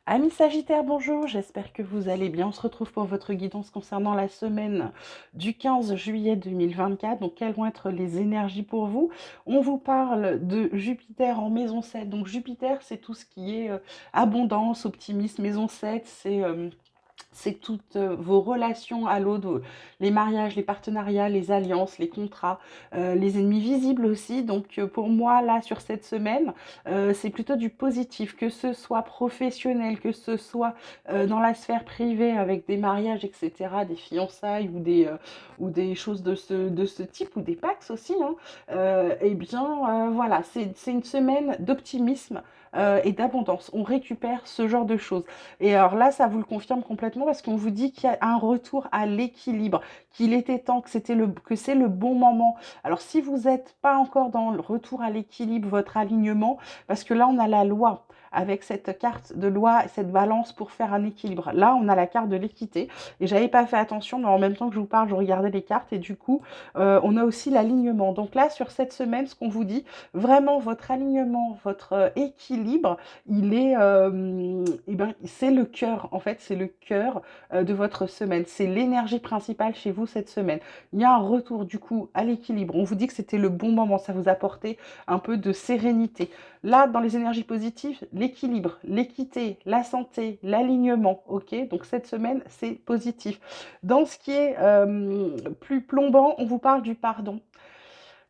Amis Sagittaire, bonjour, j'espère que vous allez bien. On se retrouve pour votre guidance concernant la semaine du 15 juillet 2024. Donc, quelles vont être les énergies pour vous? On vous parle de Jupiter en maison 7. Donc, Jupiter, c'est tout ce qui est abondance, optimisme. Maison 7, c'est toutes vos relations à l'autre, les mariages, les partenariats, les alliances, les contrats, les ennemis visibles aussi. Donc pour moi, là, sur cette semaine, c'est plutôt du positif, que ce soit professionnel, que ce soit dans la sphère privée avec des mariages, etc., des fiançailles ou des choses de ce type, ou des pax aussi, hein. Eh bien, voilà, c'est une semaine d'optimisme et d'abondance. On récupère ce genre de choses. Et alors là, ça vous le confirme complètement parce qu'on vous dit qu'il y a un retour à l'équilibre, qu'il était temps, que c'est le bon moment. Alors si vous n'êtes pas encore dans le retour à l'équilibre, votre alignement, parce que là, on a la loi avec cette carte de loi, cette balance pour faire un équilibre. Là, on a la carte de l'équité et j'avais pas fait attention, mais en même temps que je vous parle, je regardais les cartes et du coup, on a aussi l'alignement. Donc là, sur cette semaine, ce qu'on vous dit, vraiment votre alignement, votre équilibre, il est, eh ben, c'est le cœur, en fait, c'est le cœur de votre semaine. C'est l'énergie principale chez vous cette semaine. Il y a un retour du coup à l'équilibre. On vous dit que c'était le bon moment, ça vous apportait un peu de sérénité. Là, dans les énergies positives, l'équilibre, l'équité, la santé, l'alignement, ok? Donc cette semaine, c'est positif. Dans ce qui est plus plombant, on vous parle du pardon.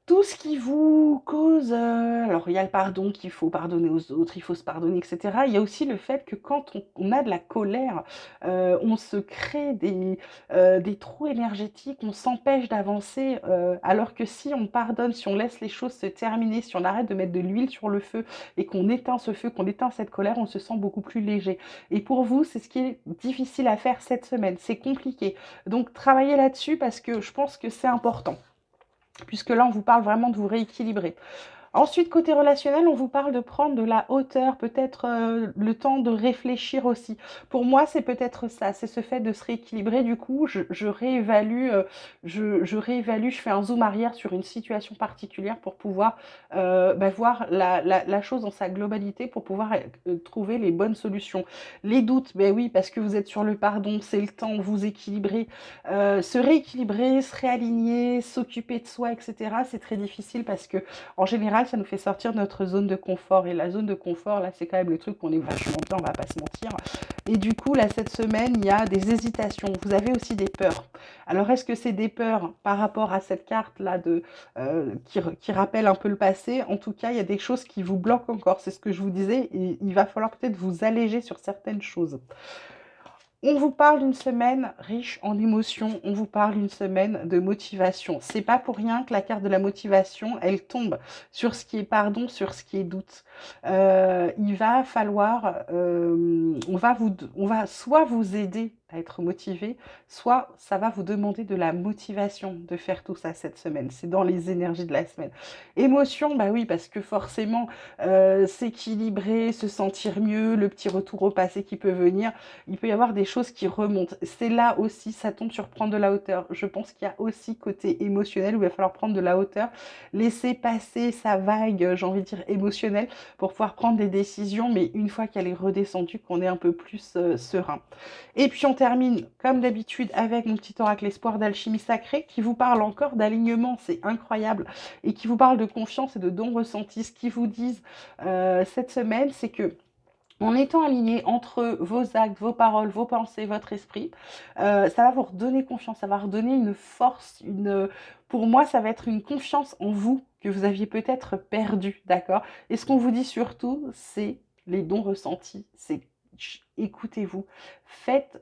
Tout ce qui vous cause, alors il y a le pardon qu'il faut pardonner aux autres, il faut se pardonner, et cetera. Il y a aussi le fait que quand on a de la colère, on se crée des trous énergétiques, on s'empêche d'avancer, alors que si on pardonne, si on laisse les choses se terminer, si on arrête de mettre de l'huile sur le feu et qu'on éteint ce feu, qu'on éteint cette colère, on se sent beaucoup plus léger. Et pour vous, c'est ce qui est difficile à faire cette semaine, c'est compliqué. Donc travaillez là-dessus parce que je pense que c'est important puisque là, on vous parle vraiment de vous rééquilibrer. Ensuite, côté relationnel, on vous parle de prendre de la hauteur, peut-être le temps de réfléchir aussi. Pour moi, c'est peut-être ça, c'est ce fait de se rééquilibrer. Du coup, je réévalue, je réévalue, je fais un zoom arrière sur une situation particulière pour pouvoir voir la chose dans sa globalité, pour pouvoir trouver les bonnes solutions. Les doutes, ben oui, parce que vous êtes sur le pardon, c'est le temps, vous équilibrer, se rééquilibrer, se réaligner, s'occuper de soi, etc. C'est très difficile parce que en général, ça nous fait sortir de notre zone de confort. Et la zone de confort, là, c'est quand même le truc qu'on est vachement bien, on va pas se mentir. Et du coup, là, cette semaine, il y a des hésitations. Vous avez aussi des peurs. Alors, est-ce que c'est des peurs par rapport à cette carte-là qui rappelle un peu le passé? En tout cas, il y a des choses qui vous bloquent encore. C'est ce que je vous disais. Et il va falloir peut-être vous alléger sur certaines choses. On vous parle d'une semaine riche en émotions, on vous parle d'une semaine de motivation. C'est pas pour rien que la carte de la motivation, elle tombe sur ce qui est pardon, sur ce qui est doute. Il va falloir, on va soit vous aider à être motivé, soit ça va vous demander de la motivation de faire tout ça cette semaine. C'est dans les énergies de la semaine. Émotion, bah oui, parce que forcément, s'équilibrer, se sentir mieux, le petit retour au passé qui peut venir, il peut y avoir des choses qui remontent. C'est là aussi, ça tombe sur prendre de la hauteur. Je pense qu'il y a aussi côté émotionnel où il va falloir prendre de la hauteur, laisser passer sa vague, j'ai envie de dire émotionnelle, pour pouvoir prendre des décisions, mais une fois qu'elle est redescendue, qu'on est un peu plus serein. Et puis on termine, comme d'habitude, avec mon petit oracle espoir d'alchimie sacrée, qui vous parle encore d'alignement, c'est incroyable, et qui vous parle de confiance et de dons ressentis. Ce qu'ils vous disent cette semaine, c'est que en étant aligné entre vos actes, vos paroles, vos pensées, votre esprit, ça va vous redonner confiance, ça va redonner une force, pour moi, ça va être une confiance en vous que vous aviez peut-être perdue, d'accord? Et ce qu'on vous dit surtout, c'est les dons ressentis, c'est écoutez-vous, faites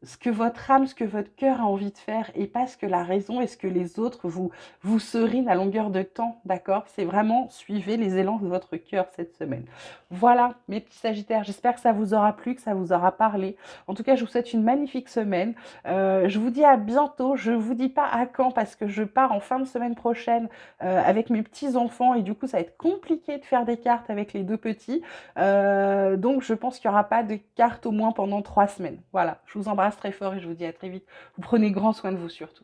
ce que votre âme, ce que votre cœur a envie de faire et pas ce que la raison et ce que les autres vous serinent à longueur de temps, d'accord? C'est vraiment suivez les élans de votre cœur cette semaine. Voilà, mes petits sagittaires, j'espère que ça vous aura plu, que ça vous aura parlé. En tout cas, je vous souhaite une magnifique semaine. Je vous dis à bientôt. Je vous dis pas à quand parce que je pars en fin de semaine prochaine avec mes petits-enfants et du coup, ça va être compliqué de faire des cartes avec les deux petits. Donc, je pense qu'il n'y aura pas de cartes au moins pendant 3 semaines. Voilà, je vous embrasse très fort et je vous dis à très vite. Vous prenez grand soin de vous surtout.